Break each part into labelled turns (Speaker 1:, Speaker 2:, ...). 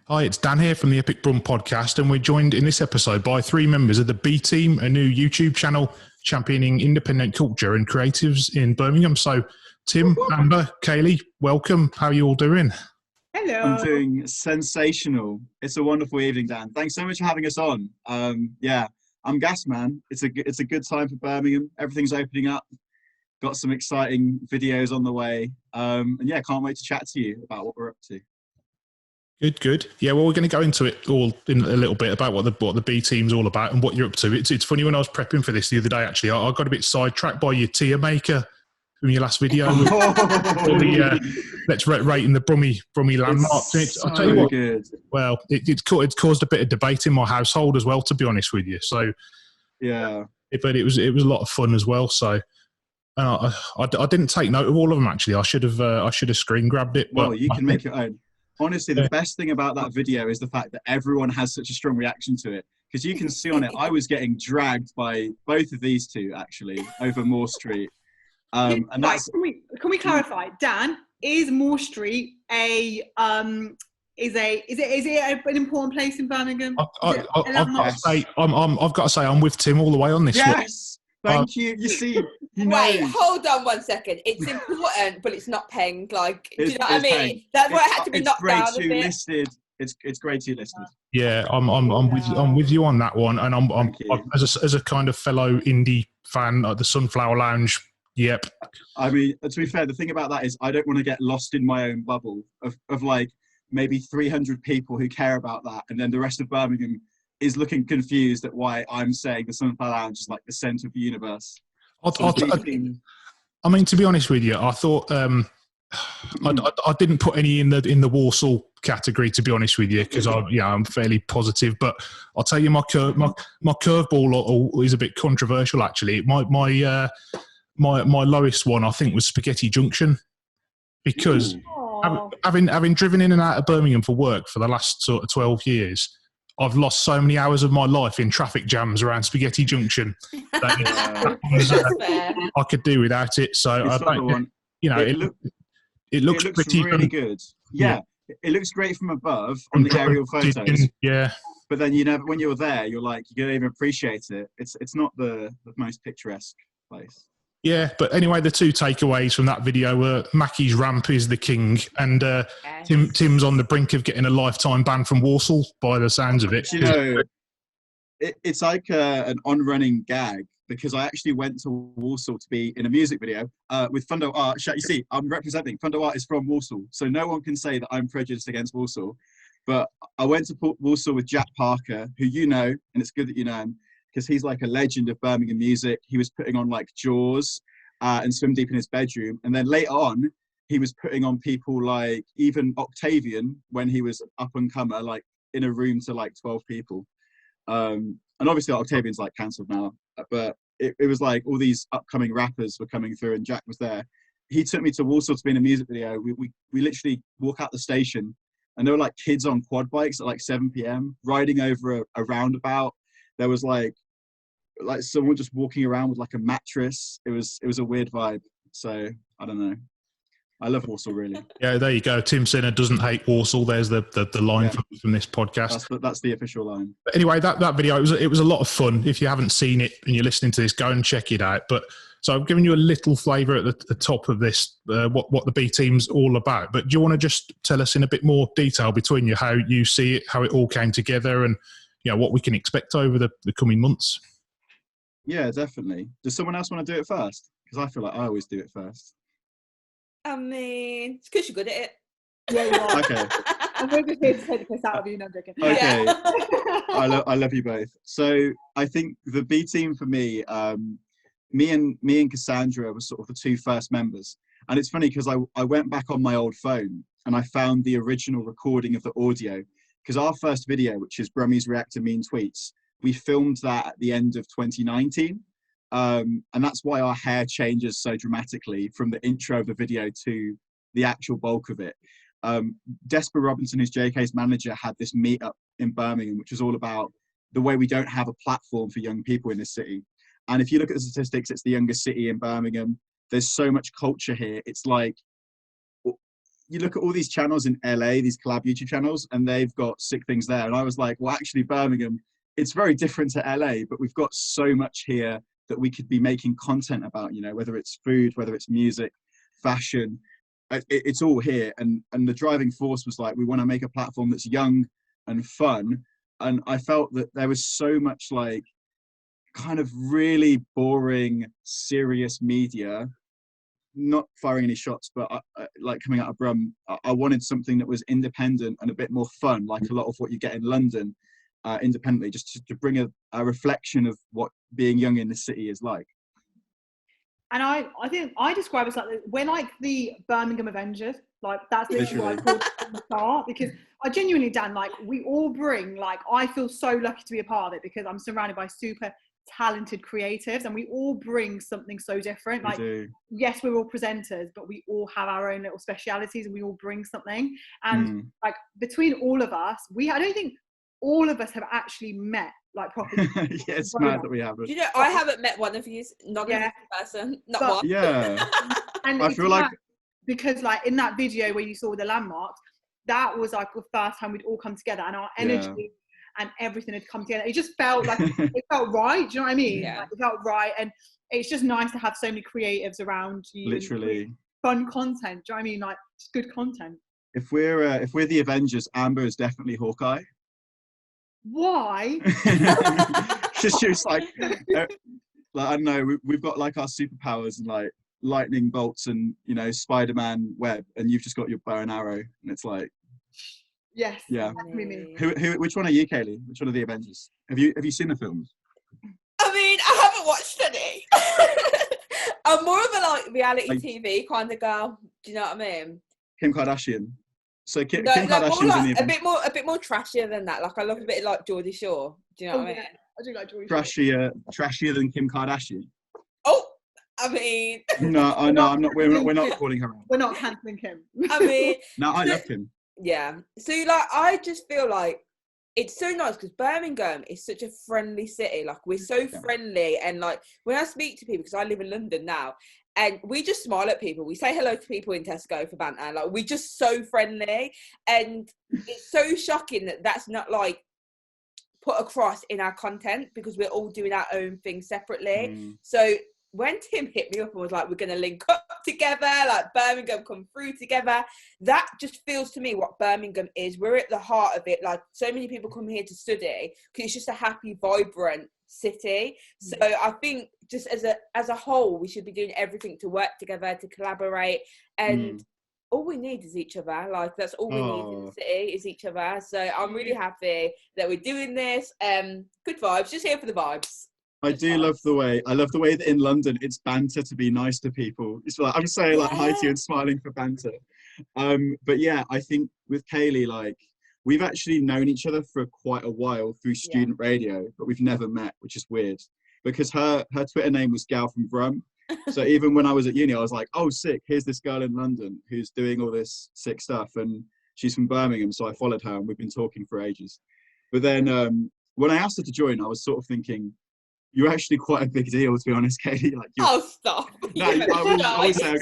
Speaker 1: Hi, it's Dan here from the Epic Brum podcast, and we're joined in this episode by three members of the B Team, a new YouTube channel championing independent culture and creatives in Birmingham. So, Tim, Amber, Kaylee, welcome. How are you all doing?
Speaker 2: Hello.
Speaker 3: I'm doing sensational. It's a wonderful evening, Dan. Thanks so much for having us on. I'm gassed, man. It's a good time for Birmingham. Everything's opening up. Got some exciting videos on the way. And yeah, can't wait to chat to you about what we're up to.
Speaker 1: Good. Yeah, well, we're going to go into it all in a little bit about what the B Team's all about and what you're up to. It's funny, when I was prepping for this the other day, actually, I got a bit sidetracked by your tier maker from your last video. Let's rating the Brummy landmarks. I'll tell you what.
Speaker 3: Good.
Speaker 1: Well, it's caused a bit of debate in my household as well, to be honest with you. So
Speaker 3: yeah,
Speaker 1: but it was a lot of fun as well. So. I didn't take note of all of them, actually. I should have screen grabbed it.
Speaker 3: Well, you can make your own. Honestly, the best thing about that video is the fact that everyone has such a strong reaction to it. Because you can see on it, I was getting dragged by both of these two, actually, over Moore Street. And that's...
Speaker 2: Can we clarify, Dan, is Moore Street an important place in Birmingham?
Speaker 1: I've got to say, I'm with Tim all the way on this one.
Speaker 3: Yes! Thank you. You see,
Speaker 4: Wait, hold on 1 second. It's important, but it's not paying. Like, do you know what I mean?
Speaker 3: Paying.
Speaker 4: That's why it had to be knocked down a bit.
Speaker 3: Listed. It's grade 2 listed.
Speaker 1: Yeah, I'm with you on that one, and I'm as a kind of fellow indie fan, the Sunflower Lounge. Yep.
Speaker 3: I mean, to be fair, the thing about that is I don't want to get lost in my own bubble of like maybe 300 people who care about that, and then the rest of Birmingham is looking confused at why I'm saying the Sunflower Lounge is like the centre of the universe.
Speaker 1: I mean, to be honest with you, I thought I didn't put any in the Warsaw category, to be honest with you, because I'm fairly positive. But I'll tell you, my curveball is a bit controversial, actually. My lowest one, I think, was Spaghetti Junction, because having driven in and out of Birmingham for work for the last sort of 12 years. I've lost so many hours of my life in traffic jams around Spaghetti Junction that I could do without it. So it looks pretty
Speaker 3: really good. Yeah, it looks great from above on the aerial photos.
Speaker 1: Yeah,
Speaker 3: but then when you're there, you don't even appreciate it. It's not the most picturesque place.
Speaker 1: Yeah, but anyway, the two takeaways from that video were Mackie's ramp is the king, and Tim's on the brink of getting a lifetime ban from Warsaw by the sounds of it.
Speaker 3: You know, it's like an on-running gag, because I actually went to Warsaw to be in a music video with Fundo Art. You see, I'm representing. Fundo Art is from Warsaw, so no one can say that I'm prejudiced against Warsaw. But I went to Warsaw with Jack Parker, who you know, and it's good that you know him, because he's like a legend of Birmingham music. He was putting on like Jaws and Swim Deep in his bedroom. And then later on, he was putting on people like even Octavian when he was up and comer, like in a room to like 12 people. And obviously Octavian's like cancelled now, but it was like all these upcoming rappers were coming through and Jack was there. He took me to Warsaw to be in a music video. We literally walk out the station and there were like kids on quad bikes at like 7 p.m. riding over a roundabout. There was like someone just walking around with like a mattress. It was a weird vibe. So I don't know. I love Warsaw, really.
Speaker 1: Yeah, there you go. Tim Senna doesn't hate Warsaw. There's the line from this podcast.
Speaker 3: That's the official line.
Speaker 1: But anyway, that video, it was a lot of fun. If you haven't seen it and you're listening to this, go and check it out. But so I've given you a little flavour at the top of this, what the B Team's all about. But do you want to just tell us in a bit more detail between you how you see it, how it all came together, and what we can expect over the coming months?
Speaker 3: Yeah, definitely. Does someone else want to do it first? Because I feel like I always do it first.
Speaker 4: I mean, it's because you're good at it.
Speaker 2: Yeah, you are.
Speaker 3: Okay.
Speaker 2: I'm going to take the piss out of you, no, I'm joking.
Speaker 3: Okay.
Speaker 4: Yeah.
Speaker 3: I love you both. So I think the B Team for me, me and Cassandra were sort of the two first members. And it's funny because I went back on my old phone and I found the original recording of the audio. Because our first video, which is Brummy's React to Mean Tweets, we filmed that at the end of 2019. And that's why our hair changes so dramatically from the intro of the video to the actual bulk of it. Desper Robinson, who's JK's manager, had this meetup in Birmingham, which was all about the way we don't have a platform for young people in this city. And if you look at the statistics, it's the youngest city in Birmingham. There's so much culture here. It's like you look at all these channels in LA, these collab YouTube channels, and they've got sick things there. And I was like, well, actually, Birmingham, it's very different to LA, but we've got so much here that we could be making content about, you know, whether it's food, whether it's music, fashion, it's all here. And the driving force was like, we want to make a platform that's young and fun. And I felt that there was so much like kind of really boring, serious media, not firing any shots, but like coming out of Brum, I wanted something that was independent and a bit more fun, like a lot of what you get in London, independently, just to bring a reflection of what being young in the city is like.
Speaker 2: And I think I describe it as like we're like the Birmingham Avengers. Like that's literally what I called it from the start, because I genuinely, Dan, like we all bring, like I feel so lucky to be a part of it because I'm surrounded by super talented creatives and we all bring something so different. Like yes, we're all presenters, but we all have our own little specialities and we all bring something. And like between all of us, I don't think all of us have actually met like properly.
Speaker 3: Yeah, it's mad that we haven't.
Speaker 4: You know, I haven't met one of you, not a person, not one.
Speaker 3: Yeah.
Speaker 2: And
Speaker 3: I feel like
Speaker 2: because like in that video where you saw the landmarks, that was like the first time we'd all come together and our energy and everything had come together. It just felt like it felt right. Do you know what I mean?
Speaker 4: Yeah.
Speaker 2: Like, it felt right, and it's just nice to have so many creatives around you.
Speaker 3: Literally.
Speaker 2: Fun content. Do you know what I mean? Like just good content.
Speaker 3: If we're the Avengers, Amber is definitely Hawkeye.
Speaker 2: Why?
Speaker 3: Just she was like I don't know, we've got like our superpowers and like lightning bolts and, you know, Spider-Man web, and you've just got your bow and arrow, and it's like
Speaker 2: yes,
Speaker 3: yeah.
Speaker 2: Me.
Speaker 3: Which one are you, Kaylee? Which one of the Avengers? Have you seen the films?
Speaker 4: I mean, I haven't watched any. I'm more of a like reality TV kind of girl. Do you know what I mean?
Speaker 3: Kim Kardashian. So Kim
Speaker 4: No,
Speaker 3: Kardashian's
Speaker 4: like,
Speaker 3: in the
Speaker 4: a bit more trashier than that. Like I love a bit like Geordie Shore. Do you know what I mean?
Speaker 2: I do like Geordie Shore.
Speaker 3: Trashier than Kim Kardashian.
Speaker 4: Oh, I mean.
Speaker 3: No, I know. I'm not. We're not calling her out.
Speaker 2: We're not cancelling Kim.
Speaker 4: I mean.
Speaker 3: No, I love Kim.
Speaker 4: Yeah. So like, I just feel like it's so nice because Birmingham is such a friendly city. Like we're so friendly, and like when I speak to people, because I live in London now, and we just smile at people. We say hello to people in Tesco for banter. Like we're just so friendly, and it's so shocking that that's not like put across in our content because we're all doing our own thing separately. So when Tim hit me up and was like, we're going to link up together, like Birmingham come through together, that just feels to me what Birmingham is. We're at the heart of it. Like so many people come here to study because it's just a happy, vibrant city. So I think just as a whole, we should be doing everything to work together, to collaborate, and all we need is each other. Like that's all we need in the city is each other. So I'm really happy that we're doing this. Good vibes, just here for the vibes.
Speaker 3: I love the way that in London it's banter to be nice to people. It's like I'm saying like hi to you and smiling for banter. But yeah, I think with Kaylee, like we've actually known each other for quite a while through student radio, but we've never met, which is weird because her Twitter name was Gal from Brum. So even when I was at uni, I was like, oh sick, here's this girl in London who's doing all this sick stuff, and she's from Birmingham, so I followed her and we've been talking for ages. But then when I asked her to join, I was sort of thinking, you're actually quite a big deal, to be honest, Katie. Like,
Speaker 4: stop.
Speaker 3: No, I would say,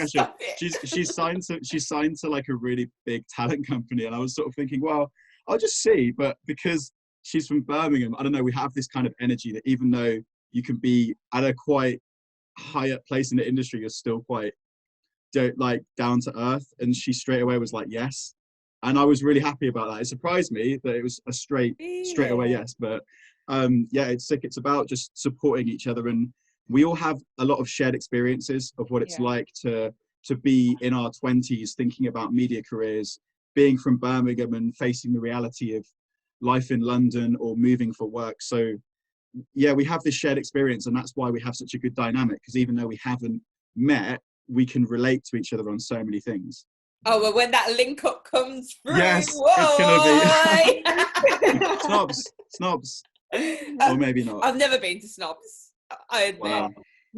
Speaker 3: she's signed to like a really big talent company, and I was sort of thinking, well, I'll just see. But because she's from Birmingham, I don't know. We have this kind of energy that even though you can be at a quite high up place in the industry, you're still quite like down to earth. And she straight away was like, yes. And I was really happy about that. It surprised me that it was a straight away yes. But yeah, it's sick. It's about just supporting each other, and we all have a lot of shared experiences of what it's like to be in our 20s thinking about media careers, being from Birmingham and facing the reality of life in London or moving for work. So yeah, we have this shared experience, and that's why we have such a good dynamic, because even though we haven't met, we can relate to each other on so many things.
Speaker 4: Oh, well, when that link up comes through,
Speaker 3: yes,
Speaker 4: whoa!
Speaker 3: It's gonna be snobs. Or maybe not.
Speaker 4: I've never been to Snobs, I admit.
Speaker 3: Wow.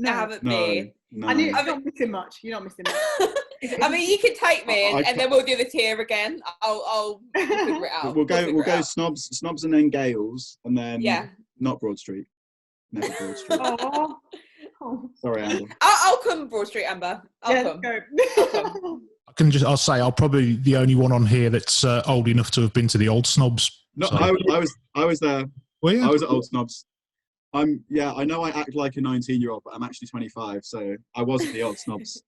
Speaker 4: I haven't been.
Speaker 3: No.
Speaker 2: You're not missing much. You're not missing much.
Speaker 4: I mean, you can take me, and then we'll do the tier again. I'll figure it out.
Speaker 3: We'll go snobs, and then Gales, and then not Broad Street. Never Broad Street.
Speaker 2: Oh.
Speaker 3: Sorry, Amber.
Speaker 4: I'll come Broad Street, Amber. I'll come.
Speaker 2: Go.
Speaker 4: I'll come.
Speaker 1: I'll say I'm probably the only one on here that's old enough to have been to the Old Snobs.
Speaker 3: No,
Speaker 1: So-
Speaker 3: I was there.
Speaker 1: Well, yeah.
Speaker 3: I was at Old Snobs. I know I act like a 19-year-old, but I'm actually 25, so I was at the Old Snobs.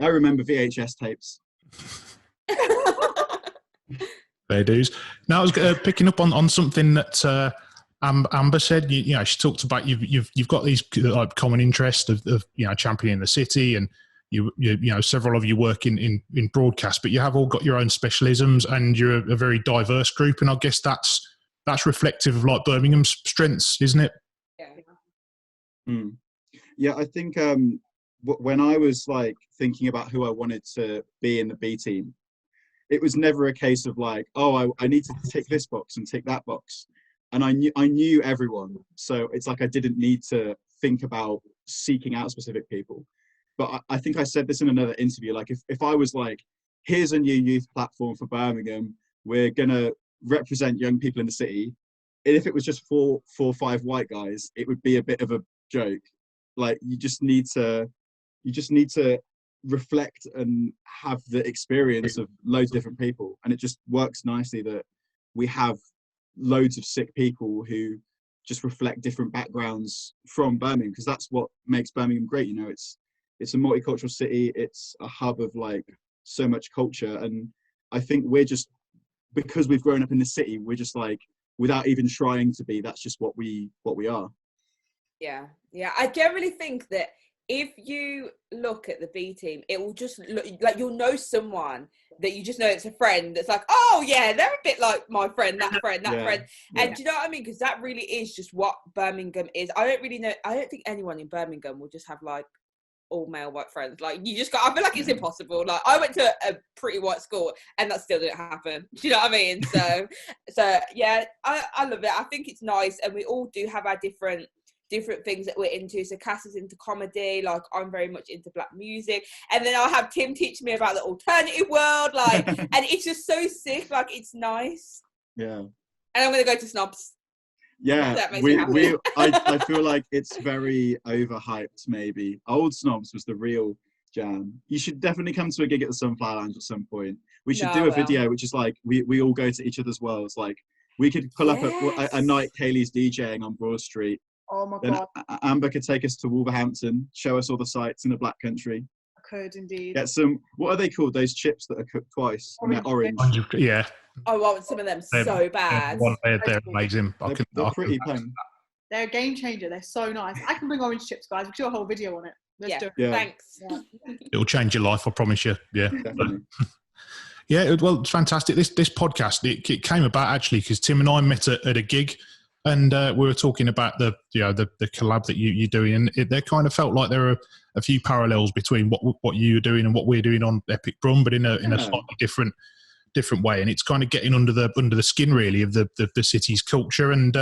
Speaker 3: I remember VHS tapes.
Speaker 1: Fair dues. Now I was picking up on something that Amber said. You know, she talked about you've got these like common interest of championing the city, and you know several of you work in broadcast, but you have all got your own specialisms, and you're a very diverse group, and I guess that's reflective of like Birmingham's strengths, isn't it?
Speaker 3: Yeah, I think when I was like thinking about who I wanted to be in the B team, it was never a case of like, oh, I need to tick this box and tick that box. And I knew everyone. So it's like I didn't need to think about seeking out specific people. But I think I said this in another interview, like if I was like, here's a new youth platform for Birmingham, we're going to represent young people in the city. And if it was just four or five white guys, it would be a bit of a joke. Like you just need to reflect and have the experience of loads of different people, and it just works nicely that we have loads of sick people who just reflect different backgrounds from Birmingham, because that's what makes Birmingham great. You know, it's a multicultural city, it's a hub of like so much culture, and I think we're just, because we've grown up in the city, we're just like, without even trying to be, that's just what we are.
Speaker 4: Yeah, I generally think that if you look at the B team, it will just look like you'll know someone that you just know it's a friend that's like, oh yeah, they're a bit like my friend, that friend, that friend. And do you know what I mean? Because that really is just what Birmingham is. I don't think anyone in Birmingham will just have like all male white friends. Like you just got, I feel like it's impossible. Like I went to a pretty white school and that still didn't happen. Do you know what I mean? So yeah, I love it. I think it's nice, and we all do have our different things that we're into. So Cass is into comedy, like I'm very much into black music, and then I'll have Tim teach me about the alternative world, like and it's just so sick, like it's nice.
Speaker 3: Yeah.
Speaker 4: And I'm gonna go to Snobs.
Speaker 3: Yeah,
Speaker 4: That makes me happy.
Speaker 3: I feel like it's very overhyped maybe. Old Snobs was the real jam. You should definitely come to a gig at the Sunflower Lounge at some point. We should do a video which is like we all go to each other's worlds. Like we could pull up a night Kaylee's DJing on Broad Street.
Speaker 2: Oh my
Speaker 3: then
Speaker 2: God.
Speaker 3: Amber could take us to Wolverhampton, show us all the sights in the Black Country.
Speaker 2: I could indeed.
Speaker 3: Get some, what are they called? Those chips that are cooked twice. And they're orange.
Speaker 1: Yeah.
Speaker 4: I want some of them so bad.
Speaker 1: They're amazing.
Speaker 3: They're pretty plain.
Speaker 2: They're a game changer. They're so nice. I can bring orange chips, guys. We can do a whole video on it. Let's do it.
Speaker 3: Yeah.
Speaker 4: Thanks.
Speaker 2: Yeah.
Speaker 1: It'll change your life, I promise you. Yeah.
Speaker 3: Definitely.
Speaker 1: Yeah, well, it's fantastic. This podcast, it came about actually because Tim and I met at a gig, and we were talking about the collab that you're doing, and there kind of felt like there are a few parallels between what you're doing and what we're doing on Epic Brum, but in a slightly different way. And it's kind of getting under the skin really of the city's culture, and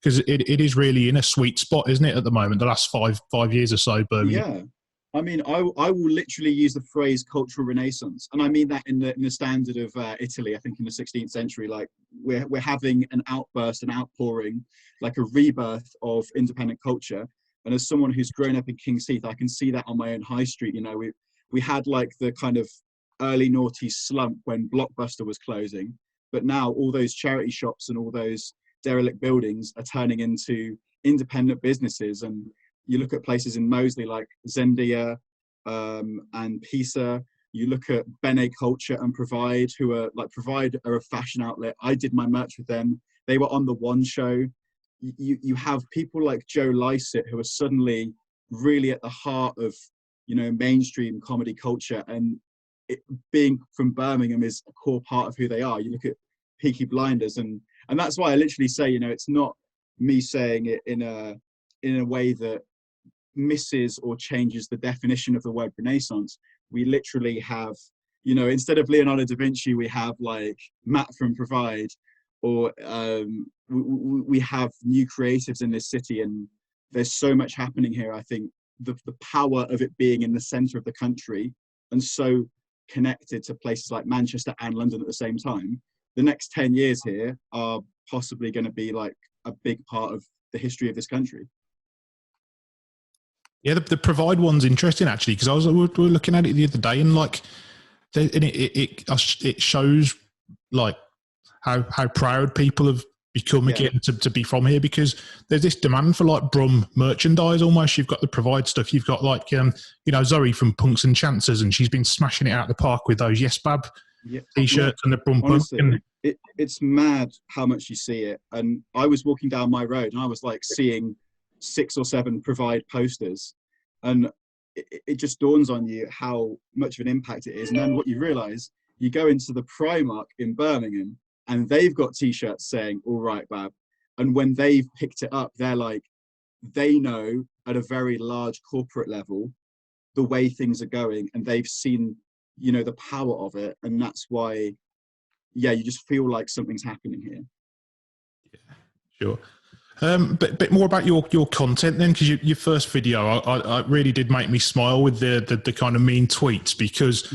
Speaker 1: because it is really in a sweet spot, isn't it, at the moment? The last five years or so, Birmingham.
Speaker 3: Yeah. I mean, I will literally use the phrase cultural renaissance, and I mean that in the standard of Italy. I think in the 16th century, like we're having an outburst, an outpouring, like a rebirth of independent culture. And as someone who's grown up in King's Heath, I can see that on my own high street. You know, we had like the kind of early noughties slump when Blockbuster was closing, but now all those charity shops and all those derelict buildings are turning into independent businesses. And you look at places in Moseley like Zendia and Pisa. You look at Bene Culture and Provide, who are like Provide are a fashion outlet. I did my merch with them. They were on the One Show. You have people like Joe Lycett who are suddenly really at the heart of, you know, mainstream comedy culture, and it, being from Birmingham is a core part of who they are. You look at Peaky Blinders, and that's why I literally say, you know, it's not me saying it in a way that misses or changes the definition of the word Renaissance. We literally have, you know, instead of Leonardo da Vinci, we have like Matt from Provide, or we have new creatives in this city, and there's so much happening here. I think the power of it being in the centre of the country and so connected to places like Manchester and London at the same time, the next 10 years here are possibly going to be like a big part of the history of this country.
Speaker 1: Yeah, the Provide one's interesting actually, because we were looking at it the other day, and like and it shows like how proud people have become again to be from here, because there's this demand for like Brum merchandise almost. You've got the Provide stuff. You've got like Zoe from Punks and Chances, and she's been smashing it out of the park with those Yes Bab t-shirts and the Brum
Speaker 3: honestly,
Speaker 1: Punk.
Speaker 3: It's mad how much you see it. And I was walking down my road and I was like seeing 6 or 7 Provide posters, and it just dawns on you how much of an impact it is. And then what you realise, you go into the Primark in Birmingham and they've got t-shirts saying "All right, Bab," and when they've picked it up, they're like, they know at a very large corporate level the way things are going, and they've seen the power of it, and that's why you just feel like something's happening here.
Speaker 1: Sure. Bit more about your content then, because your first video I really did make me smile with the kind of mean tweets, because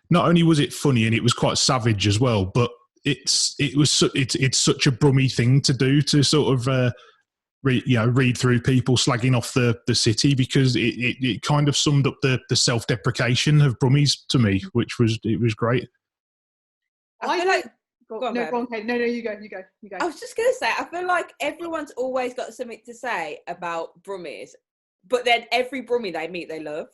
Speaker 1: not only was it funny and it was quite savage as well, but it's such a Brummy thing to do, to sort of read through people slagging off the city, because it kind of summed up the self-deprecation of Brummies to me, which was great.
Speaker 4: I feel like
Speaker 2: go on, Kate. No, you go.
Speaker 4: I was just gonna say, I feel like everyone's always got something to say about Brummies, but then every Brummie they meet, they love.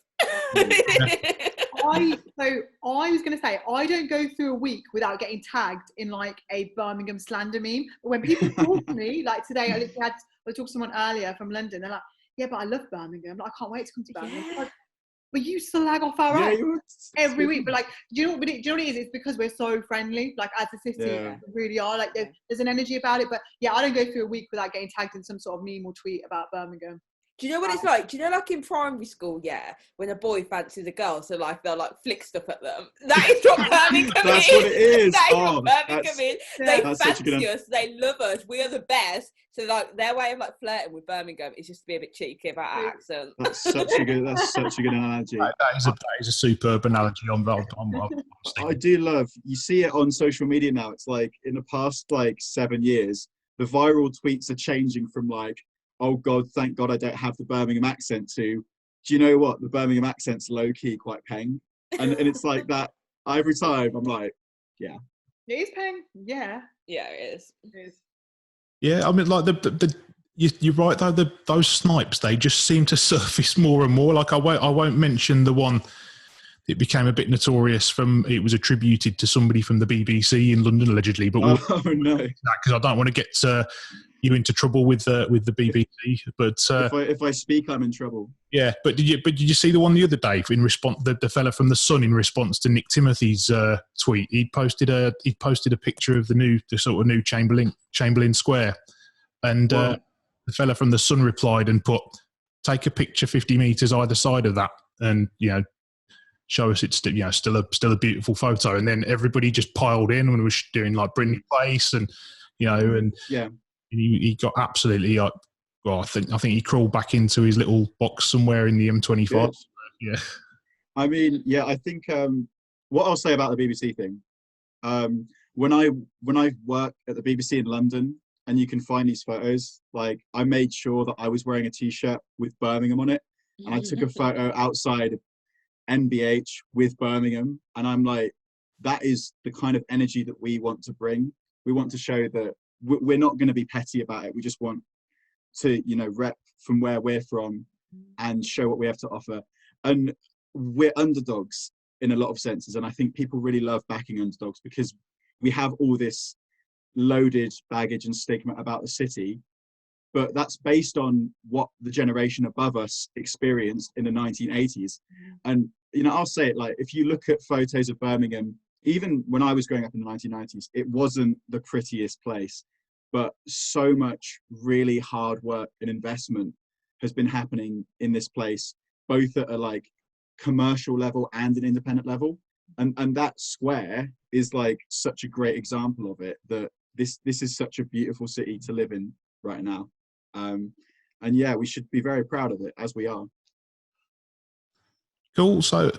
Speaker 2: I was going to say, I don't go through a week without getting tagged in like a Birmingham slander meme. But when people talk to me, like today, I was talking to someone earlier from London. They're like, "Yeah, but I love Birmingham. Like, I can't wait to come to Birmingham."
Speaker 4: Yeah.
Speaker 2: Like, but you slag off our acts every week. But like, do you know what it is? It's because we're so friendly. Like as a city, we really are. Like there's an energy about it. But yeah, I don't go through a week without getting tagged in some sort of meme or tweet about Birmingham.
Speaker 4: Do you know what it's like? Do you know, like in primary school, when a boy fancies a girl, so like they'll like flick stuff at them. That is what Birmingham is.
Speaker 3: That's what it is.
Speaker 4: That is what Birmingham is. They fancy us. They love us. We are the best. So like their way of like flirting with Birmingham is just to be a bit cheeky about our accent.
Speaker 3: That's such a good analogy.
Speaker 1: That is a superb analogy.
Speaker 3: I do love. You see it on social media now. It's like in the past like 7 years, the viral tweets are changing from like, "Oh God, thank God I don't have the Birmingham accent," to, "Do you know what? The Birmingham accent's low key quite peng," and it's like that every time. I'm like, yeah,
Speaker 2: it is peng. Yeah,
Speaker 4: it is.
Speaker 1: Yeah, I mean, like you're right though. Those snipes, they just seem to surface more and more. Like I won't mention the one. It became a bit notorious it was attributed to somebody from the BBC in London allegedly, but
Speaker 3: no,
Speaker 1: because I don't want to get you into trouble with the BBC. But
Speaker 3: if I speak, I'm in trouble.
Speaker 1: Yeah, but did you see the one the other day in response? The fella from the Sun, in response to Nick Timothy's tweet, he posted a picture of the sort of new Chamberlain Square, and the fella from the Sun replied and put, "Take a picture 50 meters either side of that, and show us it's still a beautiful photo." And then everybody just piled in when we was doing like Brindley Place, and he got absolutely like, I think he crawled back into his little box somewhere in the M25.
Speaker 3: Good.
Speaker 1: Yeah,
Speaker 3: I mean, I think what I'll say about the BBC thing, when I work at the BBC in London, and you can find these photos, like I made sure that I was wearing a t-shirt with Birmingham on it, and I took a photo outside of NBH with Birmingham, and I'm like, that is the kind of energy that we want to bring. We want to show that we're not going to be petty about it. We just want to rep from where we're from and show what we have to offer. And we're underdogs in a lot of senses, and I think people really love backing underdogs because we have all this loaded baggage and stigma about the city, but that's based on what the generation above us experienced in the 1980s. And I'll say it, like, if you look at photos of Birmingham, even when I was growing up in the 1990s, it wasn't the prettiest place, but so much really hard work and investment has been happening in this place, both at a like commercial level and an independent level. And that square is like such a great example of it, that this is such a beautiful city to live in right now. And we should be very proud of it, as we are.
Speaker 1: Cool. So,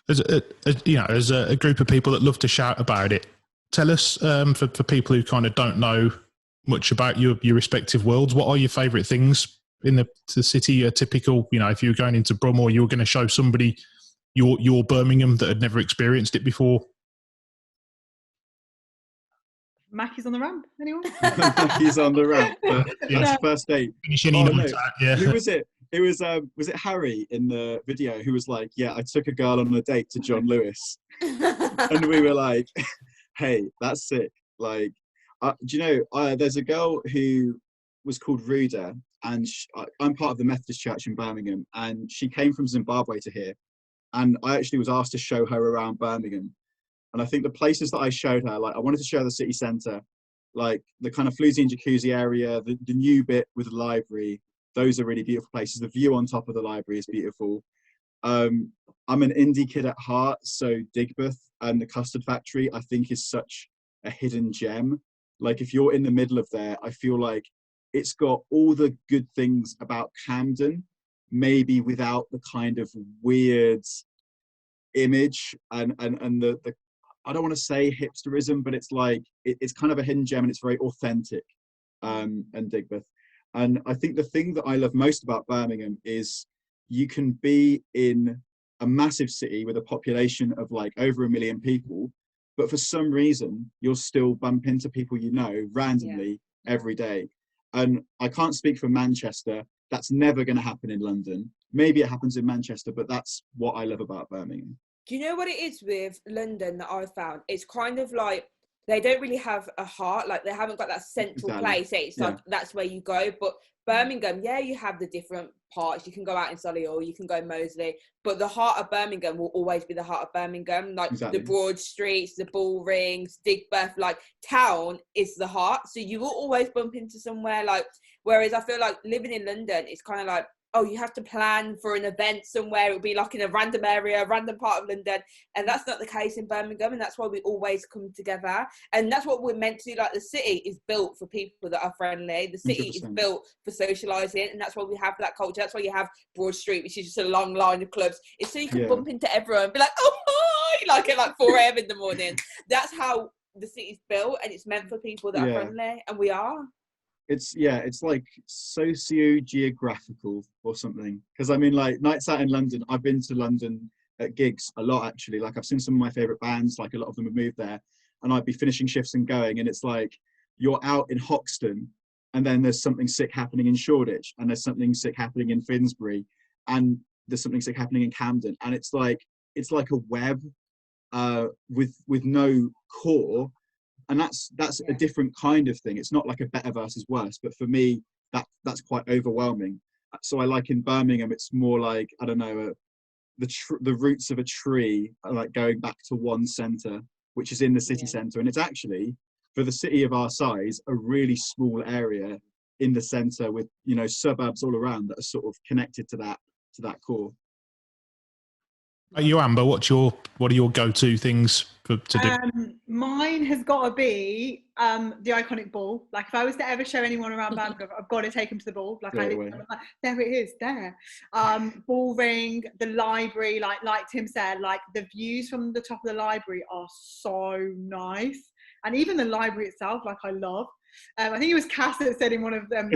Speaker 1: as a group of people that love to shout about it, tell us, for people who kind of don't know much about your respective worlds, what are your favourite things in the city? A typical, if you were going into Brum or you were going to show somebody your Birmingham that had never experienced it before?
Speaker 2: Mackie's on the ramp. Anyone?
Speaker 3: Mackie's on the ramp. That's first date.
Speaker 1: Finish any night out, yeah.
Speaker 3: Who was it? It was it Harry in the video who was like, yeah, I took a girl on a date to John Lewis. And we were like, hey, that's sick. Like, do you know, there's a girl who was called Ruda, and I'm part of the Methodist Church in Birmingham, and she came from Zimbabwe to here. And I actually was asked to show her around Birmingham. And I think the places that I showed her, like I wanted to show her the city centre, like the kind of floozy and jacuzzi area, the new bit with the library. Those are really beautiful places. The view on top of the library is beautiful. I'm an indie kid at heart, so Digbeth and the Custard Factory, I think, is such a hidden gem. Like if you're in the middle of there, I feel like it's got all the good things about Camden, maybe without the kind of weird image and the I don't want to say hipsterism, but it's like it's kind of a hidden gem and it's very authentic. And Digbeth. And I think the thing that I love most about Birmingham is you can be in a massive city with a population of like over 1 million people, but for some reason you'll still bump into people you know randomly every day. And I can't speak for Manchester. That's never going to happen in London. Maybe it happens in Manchester, but that's what I love about Birmingham.
Speaker 4: Do you know what it is with London that I found? It's kind of like they don't really have a heart. Like they haven't got that central place. It's like that's where you go. But Birmingham, you have the different parts. You can go out in Solihull, you can go Moseley, but the heart of Birmingham will always be the heart of Birmingham. Like the broad streets, the bull rings, Digbeth, like town is the heart. So you will always bump into somewhere like. Whereas I feel like living in London, it's kind of like, oh, you have to plan for an event somewhere. It'll be like in a random area, a random part of London. And that's not the case in Birmingham. And that's why we always come together. And that's what we're meant to do. Like the city is built for people that are friendly. The city 100%. Is built for socialising. And that's why we have that culture. That's why you have Broad Street, which is just a long line of clubs. It's so you can bump into everyone and be like, oh, hi, like at like 4 a.m. in the morning. That's how the city's built. And it's meant for people that are friendly. And we are.
Speaker 3: It's like socio-geographical or something. Because I mean, like nights out in London, I've been to London at gigs a lot actually. Like I've seen some of my favourite bands, like a lot of them have moved there, and I'd be finishing shifts and going, and it's like you're out in Hoxton, and then there's something sick happening in Shoreditch, and there's something sick happening in Finsbury, and there's something sick happening in Camden, and it's like a web with no core. And that's a different kind of thing. It's not like a better versus worse, but for me, that's quite overwhelming. So I like in Birmingham, it's more like, I don't know, the roots of a tree are like going back to one centre, which is in the city centre. And it's actually, for the city of our size, a really small area in the centre with, you know, suburbs all around that are sort of connected to that core.
Speaker 1: You, Amber, what are your go-to things to do?
Speaker 2: Mine has got to be the iconic ball. Like if I was to ever show anyone around Birmingham, I've got to take them to the ball. Like there it is, there. Ball ring, the library, like Tim said, like the views from the top of the library are so nice, and even the library itself, like I love. I think it was Cass that said in one of them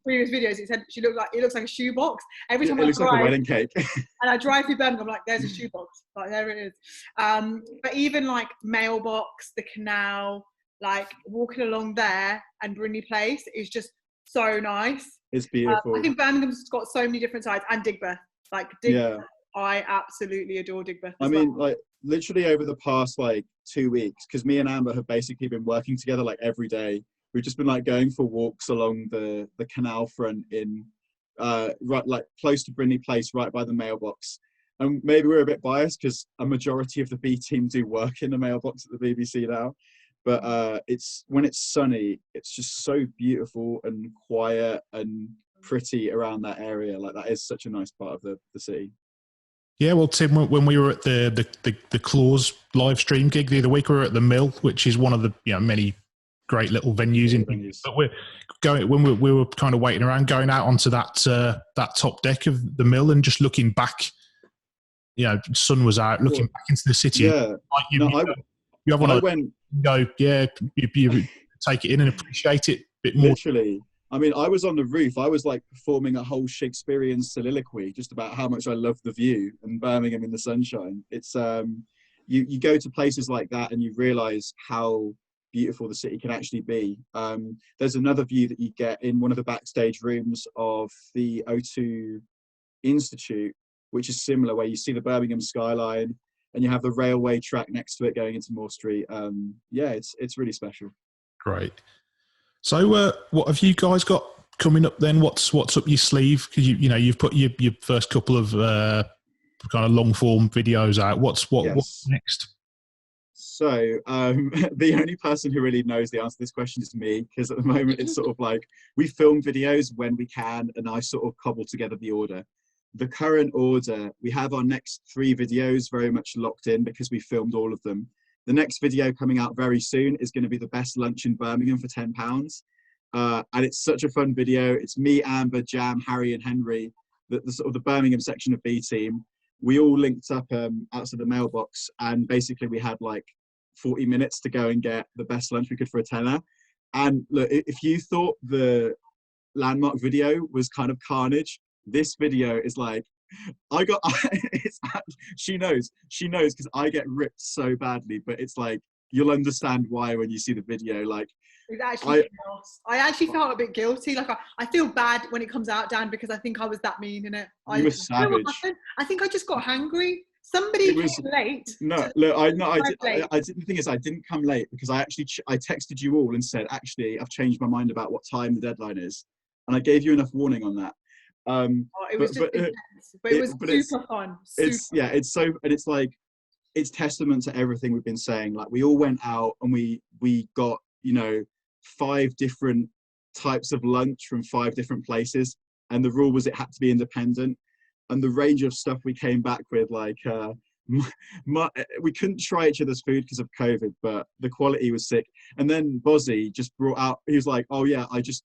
Speaker 2: previous videos, it said it looks like a shoebox. Every time
Speaker 3: it looks like a wedding cake.
Speaker 2: And I drive through Birmingham, I'm like, there's a shoebox. Like there it is. But even like Mailbox, the canal, like walking along there and Brindley Place is just so nice.
Speaker 3: It's beautiful.
Speaker 2: I think Birmingham's got so many different sides, and Digbeth. Like Digbeth, I absolutely adore Digbeth.
Speaker 3: I mean, like literally over the past like 2 weeks, because me and Amber have basically been working together like every day. We've just been like going for walks along the canal front in right like close to Brindley Place, right by the Mailbox. And maybe we're a bit biased because a majority of the B team do work in the Mailbox at the BBC now. But it's when it's sunny, it's just so beautiful and quiet and pretty around that area. Like that is such a nice part of the city.
Speaker 1: Yeah, well, Tim, when we were at the Claws live stream gig the other week, we were at the Mill, which is one of the many great little venues but we're going when we were kind of waiting around, going out onto that top deck of the Mill and just looking back. Sun was out, looking back into the city.
Speaker 3: Yeah,
Speaker 1: you have one. You take it in and appreciate it a bit more.
Speaker 3: Literally, I mean, I was on the roof. I was like performing a whole Shakespearean soliloquy just about how much I love the view and Birmingham in the sunshine. It's you go to places like that and you realise how beautiful the city can actually be. There's another view that you get in one of the backstage rooms of the O2 Institute, which is similar, where you see the Birmingham skyline and you have the railway track next to it going into Moore Street. Yeah, it's really special.
Speaker 1: Great. So, what have you guys got coming up then? What's up your sleeve? Because you've put your first couple of kind of long form videos out. What's next?
Speaker 3: So the only person who really knows the answer to this question is me, because at the moment it's sort of like we film videos when we can, and I sort of cobble together the order. The current order, we have our next 3 videos very much locked in because we filmed all of them. The next video coming out very soon is going to be the best lunch in Birmingham for £10. And it's such a fun video. It's me, Amber, Jam, Harry and Henry, the sort of the Birmingham section of B Team. We all linked up outside the mailbox, and basically we had like 40 minutes to go and get the best lunch we could for a tenner. And look, if you thought the landmark video was kind of carnage, this video is like, she knows because I get ripped so badly, but it's like, you'll understand why when you see the video. Like,
Speaker 2: it's actually chaos. I actually felt a bit guilty. Like I feel bad when it comes out, Dan, because I think I was that mean in it.
Speaker 3: You were savage.
Speaker 2: I think I just got hangry. Somebody came late.
Speaker 3: No, look, the thing is, I didn't come late because I texted you all and said, actually, I've changed my mind about what time the deadline is, and I gave you enough warning on that.
Speaker 2: It was intense, but it was super fun.
Speaker 3: It's testament to everything we've been saying. Like, we all went out and we got 5 different types of lunch from 5 different places, and the rule was it had to be independent. And the range of stuff we came back with, like we couldn't try each other's food because of COVID, but the quality was sick. And then Bozzy just brought out, he was like, oh yeah, I just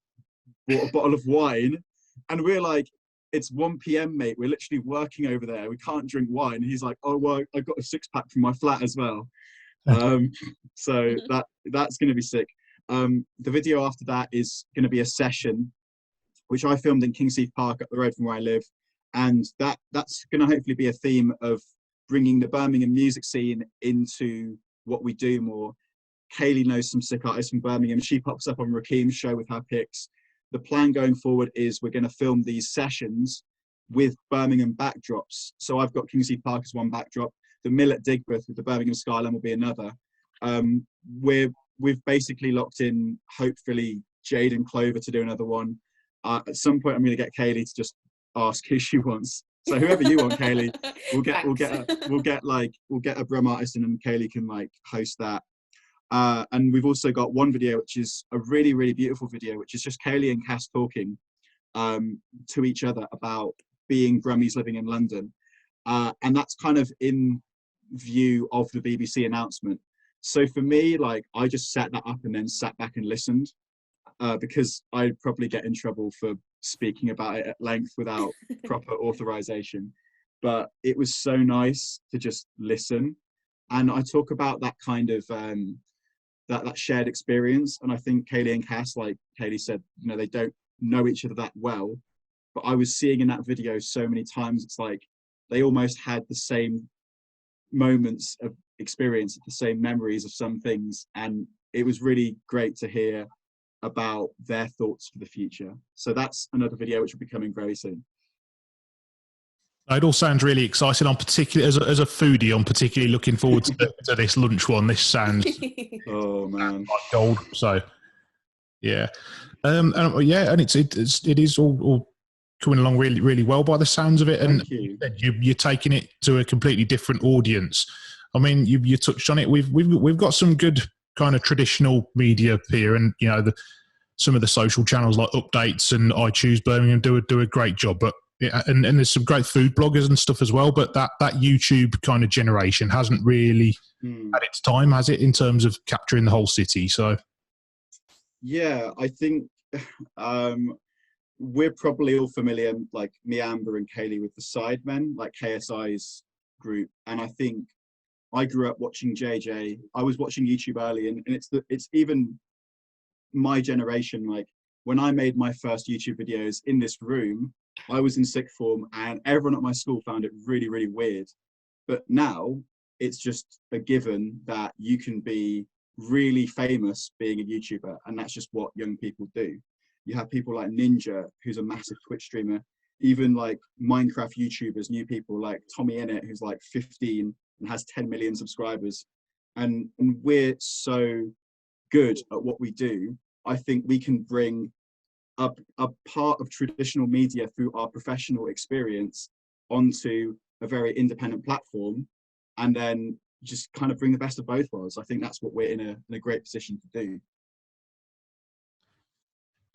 Speaker 3: bought a bottle of wine. And we're like, it's 1 p.m, mate. We're literally working over there. We can't drink wine. And he's like, oh, well, I got a 6-pack from my flat as well. So that's going to be sick. The video after that is going to be a session, which I filmed in Kingsheath Park up the road from where I live. And that's going to hopefully be a theme of bringing the Birmingham music scene into what we do more. Kaylee knows some sick artists from Birmingham. She pops up on Rakeem's show with her picks. The plan going forward is we're going to film these sessions with Birmingham backdrops. So I've got Kingsheath Park as one backdrop. The Mill at Digbeth with the Birmingham skyline will be another. We've basically locked in, hopefully, Jade and Clover to do another one. At some point, I'm going to get Kaylee to just ask who she wants. So whoever you want, Kaylee, we'll get a Brum artist in, and Kaylee can like host that. And we've also got one video, which is a really, really beautiful video, which is just Kaylee and Cass talking to each other about being Brummies living in London. And that's kind of in view of the BBC announcement. So for me, like, I just set that up and then sat back and listened because I'd probably get in trouble for speaking about it at length without proper authorization. But it was so nice to just listen. And I talk about that kind of that shared experience. And I think Kaylee and Cass, like Kaylee said, they don't know each other that well. But I was seeing in that video so many times, it's like they almost had the same moments of experience, the same memories of some things. And it was really great to hear about their thoughts for the future. So that's another video which will be coming very soon.
Speaker 1: It all sounds really exciting. I'm particularly, as a foodie, I'm particularly looking forward to this lunch one. This sounds
Speaker 3: oh man,
Speaker 1: like gold. So yeah, and it is all coming along really, really well by the sounds of it. And you're taking it to a completely different audience. I mean, you touched on it. We've got some good kind of traditional media here, and some of the social channels like Updates and I Choose Birmingham do a great job. But and there's some great food bloggers and stuff as well. But that YouTube kind of generation hasn't really had its time, has it, in terms of capturing the whole city? So
Speaker 3: yeah, I think we're probably all familiar, like me, Amber and Kaylee, with the Sidemen, like KSI's group. And I think I grew up watching JJ. I was watching YouTube early, and it's even my generation. Like, when I made my first YouTube videos in this room, I was in sixth form and everyone at my school found it really, really weird. But now it's just a given that you can be really famous being a YouTuber, and that's just what young people do. You have people like Ninja, who's a massive Twitch streamer, even like Minecraft YouTubers, new people like Tommy Innit, who's like 15 and has 10 million subscribers. And we're so good at what we do. I think we can bring a part of traditional media through our professional experience onto a very independent platform, and then just kind of bring the best of both worlds. I think that's what we're in a great position to do.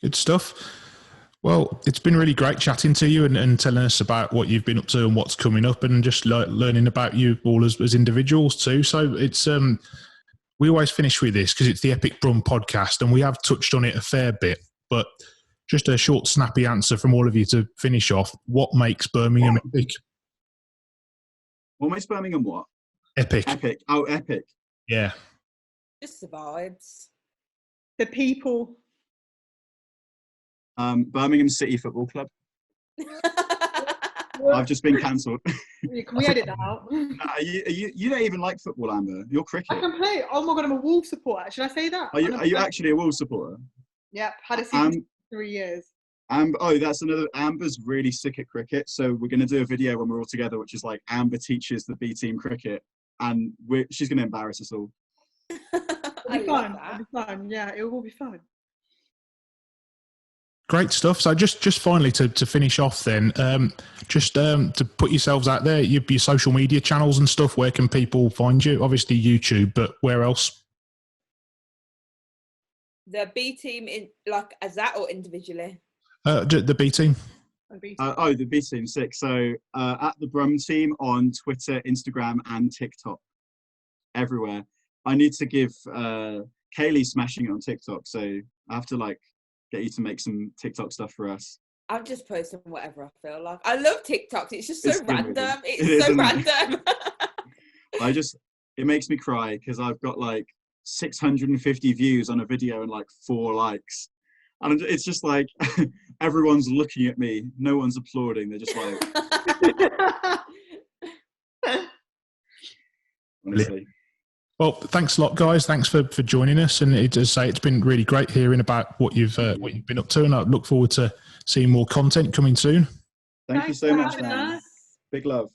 Speaker 1: Good stuff. Well, it's been really great chatting to you and telling us about what you've been up to and what's coming up, and just learning about you all as individuals too. So it's we always finish with this because it's the Epic Brum podcast, and we have touched on it a fair bit, but just a short, snappy answer from all of you to finish off. What makes Birmingham epic?
Speaker 3: What makes Birmingham what?
Speaker 1: Epic.
Speaker 3: Epic. Oh, epic.
Speaker 1: Yeah.
Speaker 4: Just the vibes.
Speaker 2: The people.
Speaker 3: Birmingham City Football Club. I've just been cancelled.
Speaker 2: Can we edit that out?
Speaker 3: You don't even like football, Amber. You're cricket.
Speaker 2: I can play. Oh my god, I'm a Wolves supporter. Should I say that?
Speaker 3: Are you actually a Wolves supporter?
Speaker 2: Yep, had a season for 3 years.
Speaker 3: That's another. Amber's really sick at cricket, so we're going to do a video when we're all together, which is like Amber teaches the B team cricket, and she's going to embarrass us all.
Speaker 2: It'll be fun. It'll be fun. Yeah, it will be fun.
Speaker 1: Great stuff. So just finally to finish off then, to put yourselves out there, your social media channels and stuff, where can people find you? Obviously YouTube, but where else?
Speaker 4: The B team in like as that or individually?
Speaker 1: The B team.
Speaker 3: The B team, sick. So at the Brum team on Twitter, Instagram, and TikTok, everywhere. I need to give Kaylee smashing it on TikTok, so I have to like get you to make some TikTok stuff for us.
Speaker 4: I'm just posting whatever I feel like. I love TikToks. It's just so random.
Speaker 3: It
Speaker 4: so random.
Speaker 3: It makes me cry because I've got like 650 views on a video and like 4 likes. And it's just like everyone's looking at me. No one's applauding. They're just like, honestly.
Speaker 1: Well, thanks a lot, guys. Thanks for joining us. And it's been really great hearing about what you've been up to, and I look forward to seeing more content coming soon.
Speaker 3: Thank you so much, man. Big love.